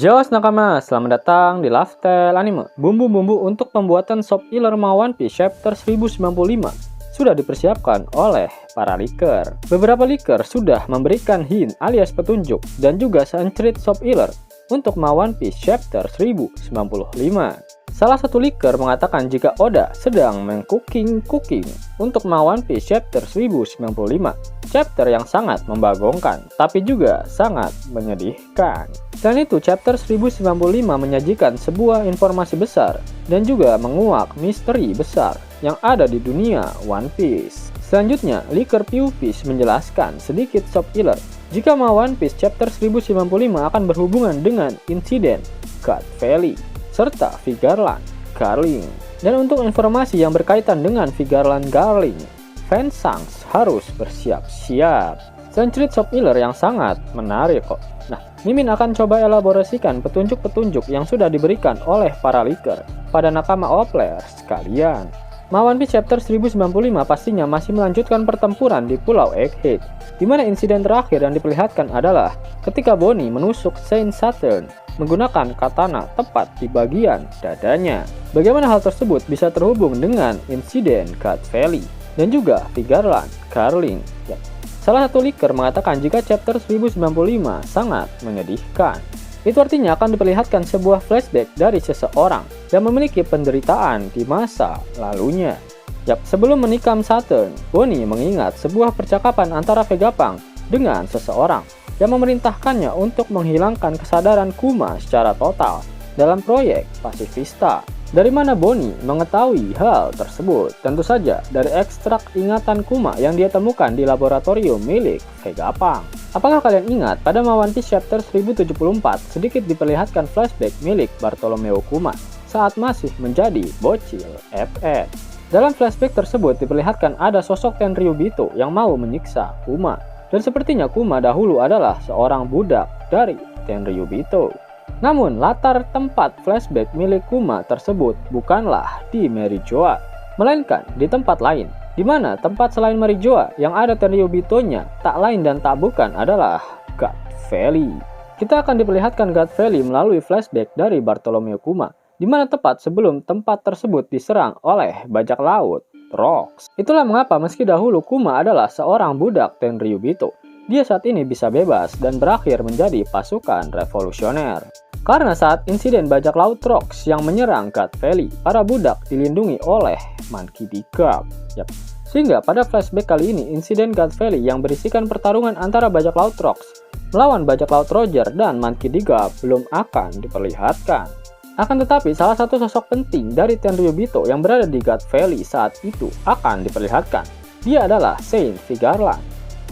Zeus Nakama, selamat datang di Lifestyle Anime. Bumbu-bumbu untuk pembuatan Sop Iller One Piece Chapter 1095 sudah dipersiapkan oleh para leaker. Beberapa leaker sudah memberikan hint alias petunjuk dan juga seencerit Sop Iller untuk One Piece Chapter 1095. Salah satu leaker mengatakan jika Oda sedang meng-cooking untuk One Piece Chapter 1095, chapter yang sangat membagongkan, tapi juga sangat menyedihkan. Selain itu, chapter 1095 menyajikan sebuah informasi besar dan juga menguak misteri besar yang ada di dunia One Piece. Selanjutnya, leaker PewPiece menjelaskan sedikit Sop Iller jika One Piece Chapter 1095 akan berhubungan dengan insiden God Valley serta Vigarland Garling. Dan untuk informasi yang berkaitan dengan Vigarland Garling, fans Shanks harus bersiap-siap. Selain Sop Iller yang sangat menarik kok. Nah, Mimin akan coba elaborasikan petunjuk-petunjuk yang sudah diberikan oleh para leaker pada nakama Oplers sekalian. One Piece Chapter 1095 pastinya masih melanjutkan pertempuran di Pulau Egghead, di mana insiden terakhir yang diperlihatkan adalah ketika Bonnie menusuk Saint Saturn menggunakan katana tepat di bagian dadanya. Bagaimana hal tersebut bisa terhubung dengan insiden God Valley dan juga Vigarland Garling? Ya. Salah satu leaker mengatakan jika chapter 1095 sangat menyedihkan. Itu artinya akan diperlihatkan sebuah flashback dari seseorang yang memiliki penderitaan di masa lalunya. Yap, sebelum menikam Saturn, Bonnie mengingat sebuah percakapan antara Vegapunk dengan seseorang yang memerintahkannya untuk menghilangkan kesadaran Kuma secara total dalam proyek Pacifista. Dari mana Bonnie mengetahui hal tersebut? Tentu saja dari ekstrak ingatan Kuma yang dia temukan di laboratorium milik Vegapunk. Apakah kalian ingat pada One Piece Chapter 1074 sedikit diperlihatkan flashback milik Bartolomeo Kuma saat masih menjadi bocil FF? Dalam flashback tersebut diperlihatkan ada sosok Tenryubito yang mau menyiksa Kuma. Dan sepertinya Kuma dahulu adalah seorang budak dari Tenryubito. Namun latar tempat flashback milik Kuma tersebut bukanlah di Merijoa, melainkan di tempat lain, di mana tempat selain Merijoa yang ada Tenryubito-nya tak lain dan tak bukan adalah God Valley. Kita akan diperlihatkan God Valley melalui flashback dari Bartolomeo Kuma, di mana tepat sebelum tempat tersebut diserang oleh bajak laut Rocks. Itulah mengapa meski dahulu Kuma adalah seorang budak Tenryubito, dia saat ini bisa bebas dan berakhir menjadi pasukan revolusioner. Karena saat insiden bajak laut Rocks yang menyerang God Valley, para budak dilindungi oleh Monkey D. Garp. Yap. Sehingga pada flashback kali ini, insiden God Valley yang berisikan pertarungan antara bajak laut Rocks melawan bajak laut Roger dan Monkey D. Garp belum akan diperlihatkan. Akan tetapi, salah satu sosok penting dari Tenryubito yang berada di God Valley saat itu akan diperlihatkan. Dia adalah Saint Vigarland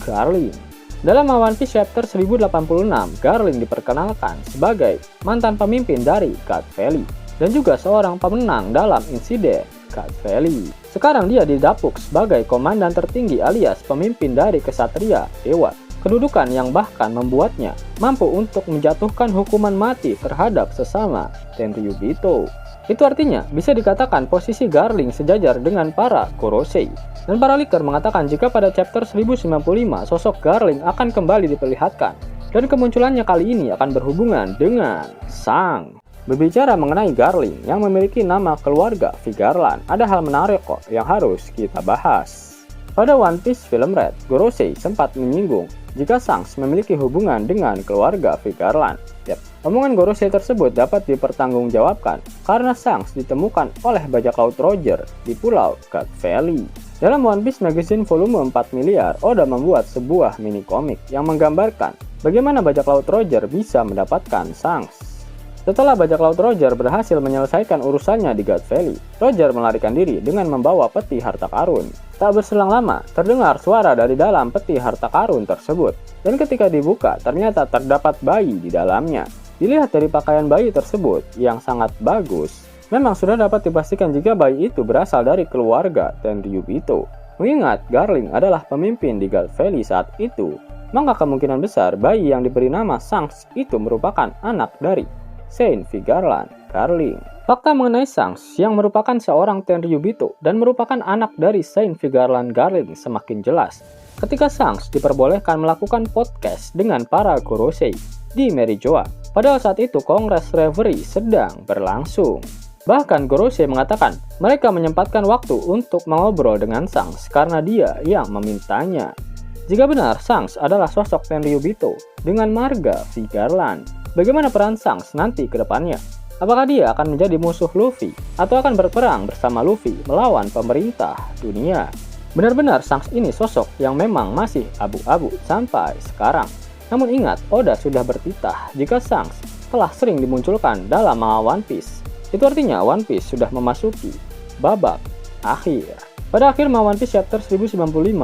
Garling. Dalam One Piece Chapter 1086, Garling diperkenalkan sebagai mantan pemimpin dari God Valley dan juga seorang pemenang dalam insiden God Valley. Sekarang dia didapuk sebagai komandan tertinggi alias pemimpin dari kesatria Dewa. Kedudukan yang bahkan membuatnya mampu untuk menjatuhkan hukuman mati terhadap sesama Tenryubito. Itu artinya bisa dikatakan posisi Garling sejajar dengan para Gorosei. Dan para leaker mengatakan jika pada chapter 1095 sosok Garling akan kembali diperlihatkan. Dan kemunculannya kali ini akan berhubungan dengan Sang. Berbicara mengenai Garling yang memiliki nama keluarga Vigarland, ada hal menarik kok yang harus kita bahas. Pada One Piece Film Red, Gorosei sempat menyinggung jika Shanks memiliki hubungan dengan keluarga Vigarland. Yap, omongan Gorosei tersebut dapat dipertanggungjawabkan karena Shanks ditemukan oleh bajak laut Roger di Pulau God Valley. Dalam One Piece Magazine volume 4 miliar, Oda membuat sebuah mini komik yang menggambarkan bagaimana bajak laut Roger bisa mendapatkan Shanks. Setelah bajak laut Roger berhasil menyelesaikan urusannya di God Valley, Roger melarikan diri dengan membawa peti harta karun. Tak berselang lama, terdengar suara dari dalam peti harta karun tersebut. Dan ketika dibuka, ternyata terdapat bayi di dalamnya. Dilihat dari pakaian bayi tersebut yang sangat bagus, memang sudah dapat dipastikan jika bayi itu berasal dari keluarga Tenryubito. Mengingat Garling adalah pemimpin di God Valley saat itu, maka kemungkinan besar bayi yang diberi nama Shanks itu merupakan anak dari Saint Vigarland Garling. Fakta mengenai Shanks yang merupakan seorang Tenryubito dan merupakan anak dari Saint Vigarland Garling semakin jelas ketika Shanks diperbolehkan melakukan podcast dengan para Gorosei. di Merijoa. Padahal saat itu Kongres Reverie sedang berlangsung. Bahkan Gorosei mengatakan mereka menyempatkan waktu untuk mengobrol dengan Shanks karena dia yang memintanya. Jika benar Shanks adalah sosok Tenryubito dengan marga V Garland, bagaimana peran Shanks nanti ke depannya? Apakah dia akan menjadi musuh Luffy atau akan berperang bersama Luffy melawan pemerintah dunia? Benar-benar Shanks ini sosok yang memang masih abu-abu sampai sekarang. Namun ingat, Oda sudah bertitah jika Shanks telah sering dimunculkan dalam manga One Piece. Itu artinya One Piece sudah memasuki babak akhir. Pada akhir manga One Piece chapter 1095,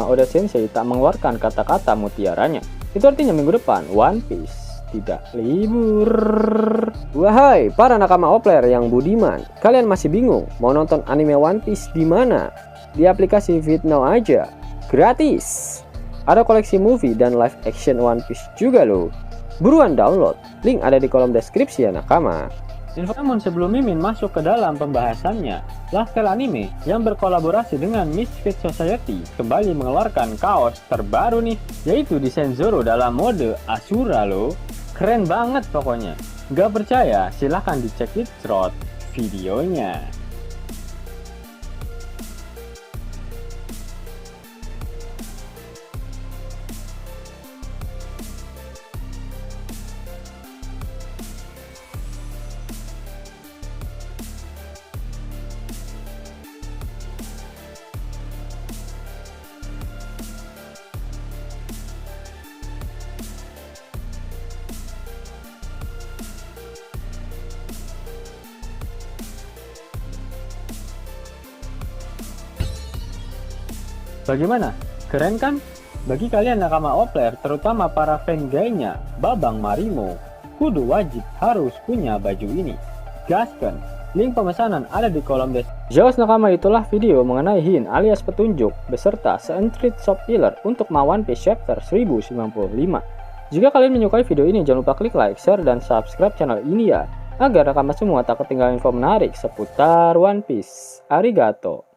Oda Sensei tak mengeluarkan kata-kata mutiaranya. Itu artinya minggu depan One Piece tidak libur. Wahai para nakama Opler yang budiman, kalian masih bingung mau nonton anime One Piece di mana? Di aplikasi VidNow aja, gratis. Ada koleksi movie dan live action One Piece juga loh. Buruan download, link ada di kolom deskripsi ya nakama. Namun sebelum Mimin masuk ke dalam pembahasannya, Laftel Anime yang berkolaborasi dengan Misfit Society kembali mengeluarkan kaos terbaru nih, yaitu desain Zoro dalam mode Asura loh. Keren banget pokoknya. Gak percaya? Silahkan dicek di thread videonya. Bagaimana? Keren kan? Bagi kalian nakama Opler, terutama para fan gaynya Babang Marimo, kudu wajib harus punya baju ini. Gaskan, link pemesanan ada di kolom deskripsi. Jawas nakama, itulah video mengenai hint alias petunjuk beserta seentrit shop healer untuk One Piece chapter 1095. Jika kalian menyukai video ini, jangan lupa klik like, share, dan subscribe channel ini ya, agar nakama semua tak ketinggalan info menarik seputar One Piece. Arigato.